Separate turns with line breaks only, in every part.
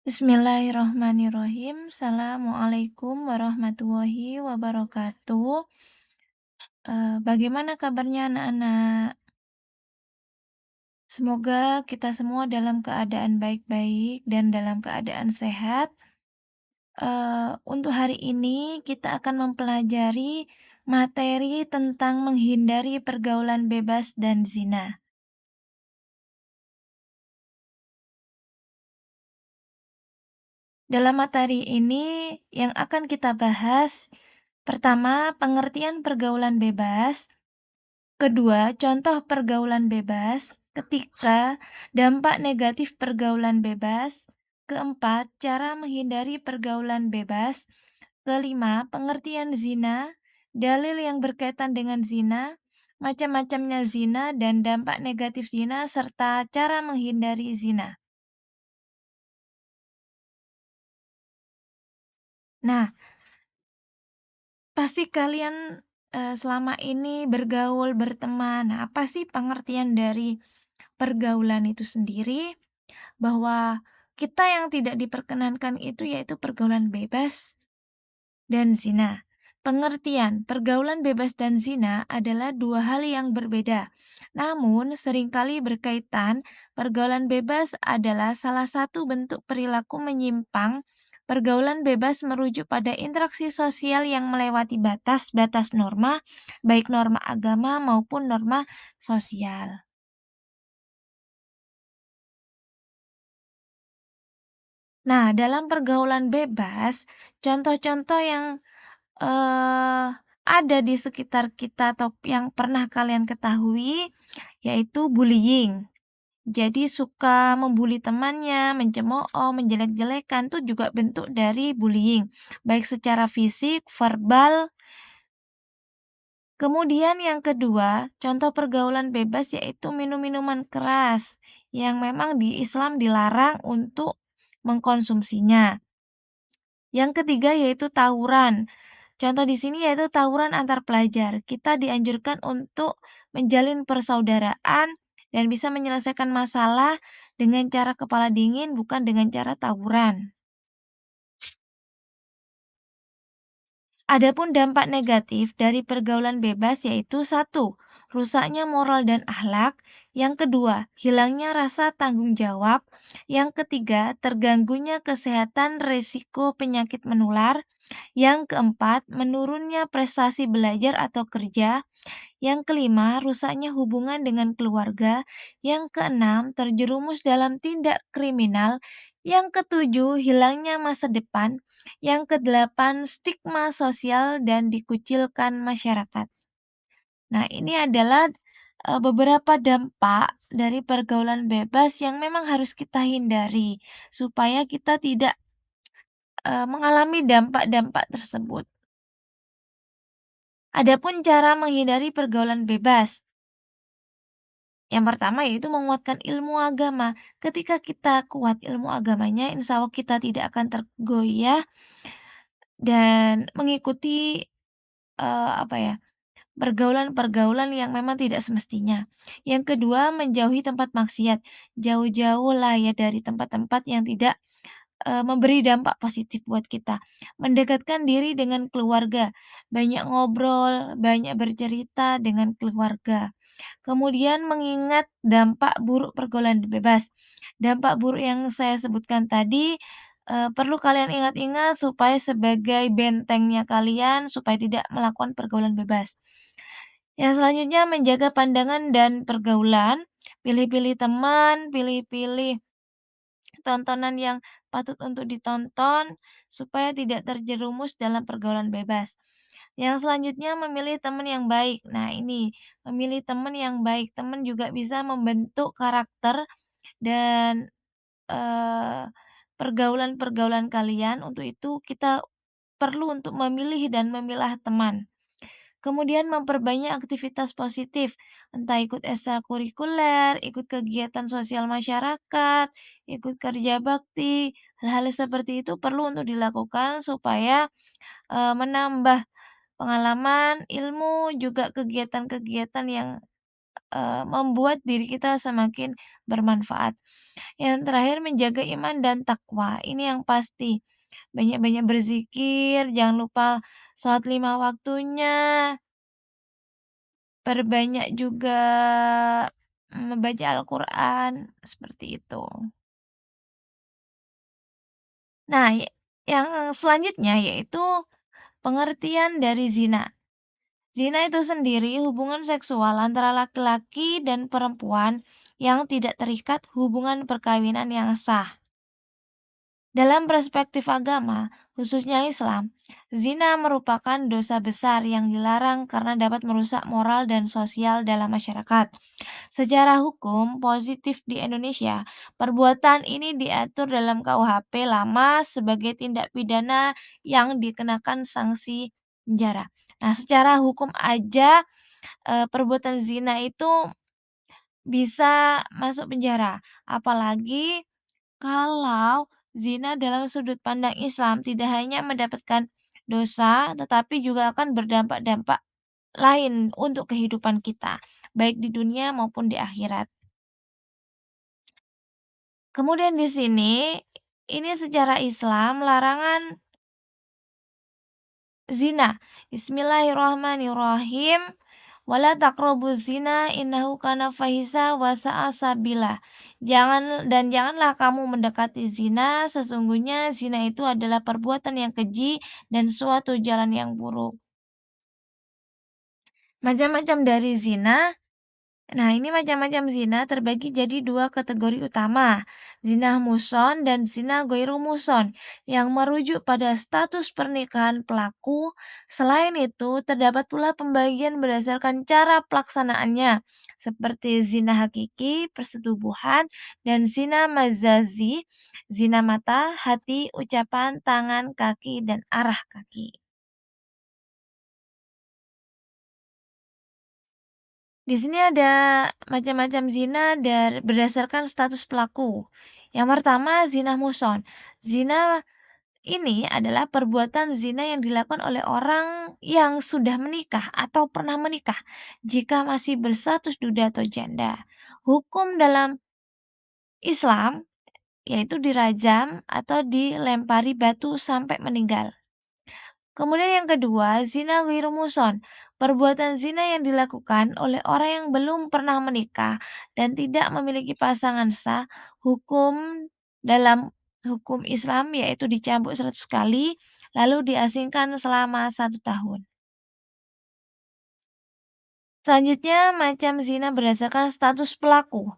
Bismillahirrahmanirrahim. Assalamualaikum warahmatullahi wabarakatuh. Bagaimana kabarnya anak-anak? Semoga kita semua dalam keadaan baik-baik dan dalam keadaan sehat. Untuk hari ini kita akan mempelajari materi tentang menghindari pergaulan bebas dan zina. Dalam materi ini yang akan kita bahas, pertama, pengertian pergaulan bebas. Kedua, contoh pergaulan bebas. Ketiga, dampak negatif pergaulan bebas. Keempat, cara menghindari pergaulan bebas. Kelima, pengertian zina, dalil yang berkaitan dengan zina, macam-macamnya zina dan dampak negatif zina, serta cara menghindari zina. Nah, pasti kalian selama ini bergaul, berteman. Nah, apa sih pengertian dari pergaulan itu sendiri? Bahwa kita yang tidak diperkenankan itu yaitu pergaulan bebas dan zina. Pengertian pergaulan bebas dan zina adalah dua hal yang berbeda. Namun, seringkali berkaitan, pergaulan bebas adalah salah satu bentuk perilaku menyimpang. Pergaulan bebas merujuk pada interaksi sosial yang melewati batas-batas norma, baik norma agama maupun norma sosial. Nah, dalam pergaulan bebas, contoh-contoh yang eh, ada di sekitar kita atau yang pernah kalian ketahui, yaitu bullying. Jadi suka membuli temannya, mencemooh, menjelek-jelekan itu juga bentuk dari bullying, baik secara fisik, verbal. Kemudian yang kedua, contoh pergaulan bebas yaitu minum minuman keras yang memang di Islam dilarang untuk mengkonsumsinya. Yang ketiga yaitu tawuran. Contoh di sini yaitu tawuran antar pelajar. Kita dianjurkan untuk menjalin persaudaraan dan bisa menyelesaikan masalah dengan cara kepala dingin, bukan dengan cara tawuran. Adapun dampak negatif dari pergaulan bebas yaitu satu, rusaknya moral dan akhlak. Yang kedua, hilangnya rasa tanggung jawab. Yang ketiga, terganggunya kesehatan resiko penyakit menular. Yang keempat, menurunnya prestasi belajar atau kerja. Yang kelima, rusaknya hubungan dengan keluarga. Yang keenam, terjerumus dalam tindak kriminal. Yang ketujuh, hilangnya masa depan. Yang kedelapan, stigma sosial dan dikucilkan masyarakat. Nah, ini adalah beberapa dampak dari pergaulan bebas yang memang harus kita hindari supaya kita tidak mengalami dampak-dampak tersebut. Adapun cara menghindari pergaulan bebas. Yang pertama yaitu menguatkan ilmu agama. Ketika kita kuat ilmu agamanya, insya Allah kita tidak akan tergoyah dan mengikuti apa ya, pergaulan-pergaulan yang memang tidak semestinya. Yang kedua, menjauhi tempat maksiat. Jauh-jauh lah ya dari tempat-tempat yang tidak memberi dampak positif buat kita. Mendekatkan diri dengan keluarga, banyak ngobrol, banyak bercerita dengan keluarga. Kemudian mengingat dampak buruk pergaulan bebas. Dampak buruk yang saya sebutkan tadi perlu kalian ingat-ingat supaya sebagai bentengnya kalian supaya tidak melakukan pergaulan bebas. Yang selanjutnya menjaga pandangan dan pergaulan, pilih-pilih teman, pilih-pilih tontonan yang patut untuk ditonton supaya tidak terjerumus dalam pergaulan bebas. Yang selanjutnya memilih teman yang baik. Nah, ini memilih teman yang baik. Teman juga bisa membentuk karakter dan eh, pergaulan-pergaulan kalian. Untuk itu kita perlu untuk memilih dan memilah teman. Kemudian memperbanyak aktivitas positif, entah ikut ekstrakurikuler, ikut kegiatan sosial masyarakat, ikut kerja bakti. Hal-hal seperti itu perlu untuk dilakukan supaya menambah pengalaman, ilmu, juga kegiatan-kegiatan yang membuat diri kita semakin bermanfaat. Yang terakhir menjaga iman dan takwa, ini yang pasti. Banyak-banyak berzikir, jangan lupa sholat 5 waktunya, perbanyak juga membaca Al-Quran, seperti itu. Nah, yang selanjutnya yaitu pengertian dari zina. Zina itu sendiri hubungan seksual antara laki-laki dan perempuan yang tidak terikat hubungan perkawinan yang sah. Dalam perspektif agama, khususnya Islam, zina merupakan dosa besar yang dilarang karena dapat merusak moral dan sosial dalam masyarakat. Secara hukum positif di Indonesia, perbuatan ini diatur dalam KUHP lama sebagai tindak pidana yang dikenakan sanksi penjara. Nah, secara hukum aja perbuatan zina itu bisa masuk penjara, apalagi kalau zina dalam sudut pandang Islam tidak hanya mendapatkan dosa, tetapi juga akan berdampak-dampak lain untuk kehidupan kita, baik di dunia maupun di akhirat. Kemudian di sini, ini secara Islam larangan zina. Bismillahirrahmanirrahim. Wala taqrabuz zina innahu kana fahisa wa sa'a sabila. Janganlah kamu mendekati zina, sesungguhnya zina itu adalah perbuatan yang keji dan suatu jalan yang buruk. Macam-macam dari zina. Nah, ini macam-macam zina terbagi jadi dua kategori utama, zina muson dan zina goiru muson, yang merujuk pada status pernikahan pelaku. Selain itu, terdapat pula pembagian berdasarkan cara pelaksanaannya, seperti zina hakiki, persetubuhan, dan zina mazazi, zina mata, hati, ucapan, tangan, kaki, dan arah kaki. Di sini ada macam-macam zina berdasarkan status pelaku. Yang pertama, zina muson. Zina ini adalah perbuatan zina yang dilakukan oleh orang yang sudah menikah atau pernah menikah jika masih berstatus duda atau janda. Hukum dalam Islam yaitu dirajam atau dilempari batu sampai meninggal. Kemudian yang kedua, zina ghairu muson. Perbuatan zina yang dilakukan oleh orang yang belum pernah menikah dan tidak memiliki pasangan sah, hukum dalam hukum Islam yaitu dicambuk 100 kali, lalu diasingkan selama 1 tahun. Selanjutnya, macam zina berdasarkan status pelaku.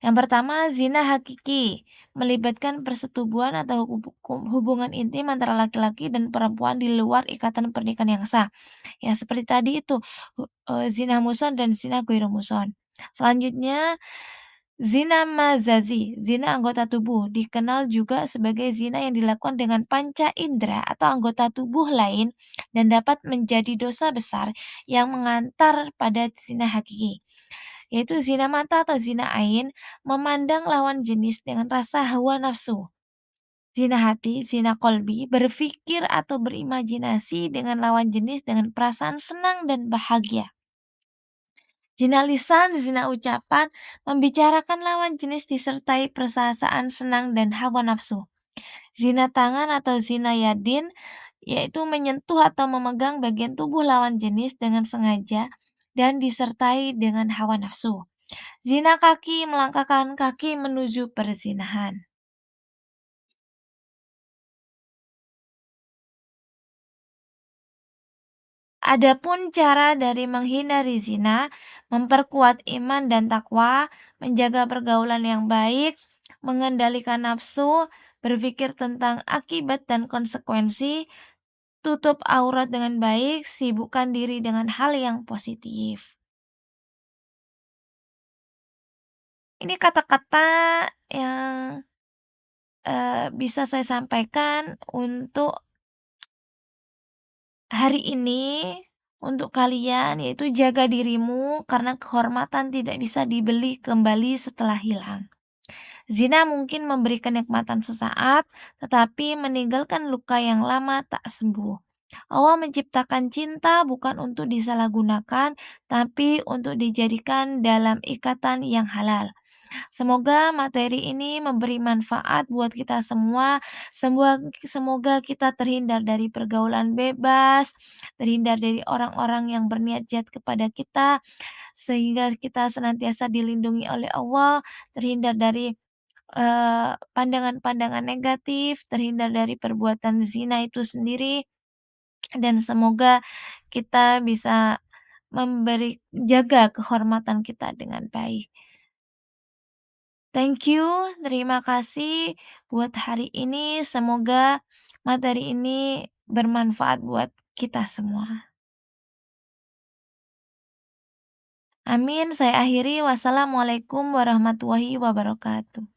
Yang pertama, zina hakiki, melibatkan persetubuhan atau hubungan intim antara laki-laki dan perempuan di luar ikatan pernikahan yang sah. Ya, seperti tadi itu, zina muson dan zina ghairu muson. Selanjutnya, zina mazazi, zina anggota tubuh, dikenal juga sebagai zina yang dilakukan dengan panca indera atau anggota tubuh lain dan dapat menjadi dosa besar yang mengantar pada zina hakiki, yaitu zina mata atau zina ain, memandang lawan jenis dengan rasa hawa nafsu. Zina hati, zina kolbi, berpikir atau berimajinasi dengan lawan jenis dengan perasaan senang dan bahagia. Zina lisan, zina ucapan, membicarakan lawan jenis disertai perasaan senang dan hawa nafsu. Zina tangan atau zina yadin, yaitu menyentuh atau memegang bagian tubuh lawan jenis dengan sengaja dan disertai dengan hawa nafsu. Zina kaki, melangkahkan kaki menuju perzinahan. Adapun cara dari menghindari zina, memperkuat iman dan takwa, menjaga pergaulan yang baik, mengendalikan nafsu, berpikir tentang akibat dan konsekuensi, tutup aurat dengan baik, sibukkan diri dengan hal yang positif. Ini kata-kata yang bisa saya sampaikan untuk hari ini untuk kalian, yaitu jaga dirimu karena kehormatan tidak bisa dibeli kembali setelah hilang. Zina mungkin memberi kenikmatan sesaat, tetapi meninggalkan luka yang lama tak sembuh. Allah menciptakan cinta bukan untuk disalahgunakan, tapi untuk dijadikan dalam ikatan yang halal. Semoga materi ini memberi manfaat buat kita semua. Semoga kita terhindar dari pergaulan bebas, terhindar dari orang-orang yang berniat jahat kepada kita, sehingga kita senantiasa dilindungi oleh Allah, terhindar dari pandangan-pandangan negatif, terhindar dari perbuatan zina itu sendiri, dan semoga kita bisa jaga kehormatan kita dengan baik. Thank you, terima kasih buat hari ini. Semoga materi ini bermanfaat buat kita semua. Amin. Saya akhiri. Wassalamualaikum warahmatullahi wabarakatuh.